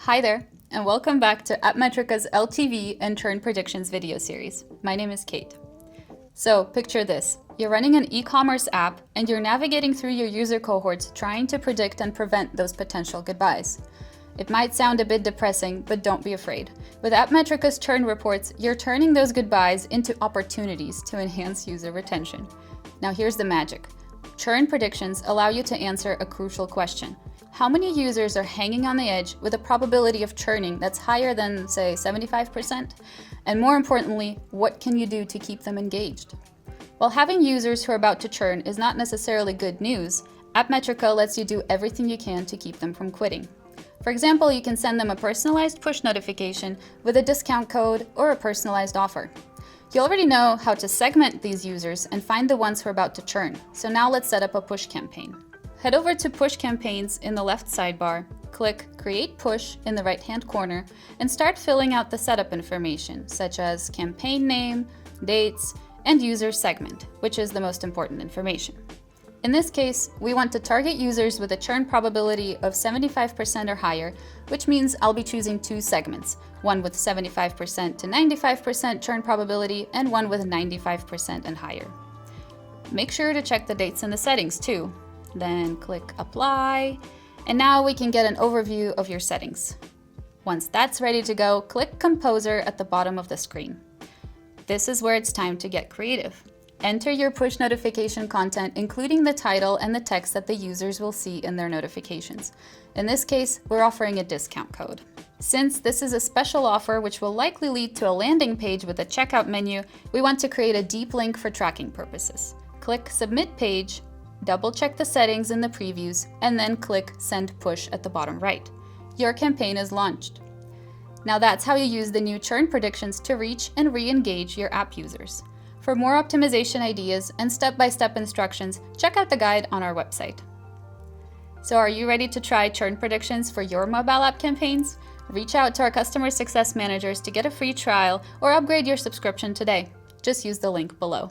Hi there, and welcome back to AppMetrica's LTV and Churn Predictions video series. My name is Kate. So picture this. You're running an e-commerce app and you're navigating through your user cohorts trying to predict and prevent those potential goodbyes. It might sound a bit depressing, but don't be afraid. With AppMetrica's churn reports, you're turning those goodbyes into opportunities to enhance user retention. Now here's the magic. Churn predictions allow you to answer a crucial question. How many users are hanging on the edge with a probability of churning that's higher than, say, 75%? And more importantly, what can you do to keep them engaged? While having users who are about to churn is not necessarily good news, AppMetrica lets you do everything you can to keep them from quitting. For example, you can send them a personalized push notification with a discount code or a personalized offer. You already know how to segment these users and find the ones who are about to churn, so now let's set up a push campaign. Head over to Push Campaigns in the left sidebar, click Create Push in the right-hand corner, and start filling out the setup information, such as campaign name, dates, and user segment, which is the most important information. In this case, we want to target users with a churn probability of 75% or higher, which means I'll be choosing two segments, one with 75% to 95% churn probability and one with 95% and higher. Make sure to check the dates in the settings too. Then click Apply, and now we can get an overview of your settings. Once that's ready to go, click Composer at the bottom of the screen. This is where it's time to get creative. Enter your push notification content, including the title and the text that the users will see in their notifications. In this case, we're offering a discount code. Since this is a special offer which will likely lead to a landing page with a checkout menu, we want to create a deep link for tracking purposes. Click Submit Page, double-check the settings in the previews, and then click Send Push at the bottom right. Your campaign is launched. Now that's how you use the new churn predictions to reach and re-engage your app users. For more optimization ideas and step-by-step instructions, check out the guide on our website. So are you ready to try churn predictions for your mobile app campaigns? Reach out to our customer success managers to get a free trial or upgrade your subscription today. Just use the link below.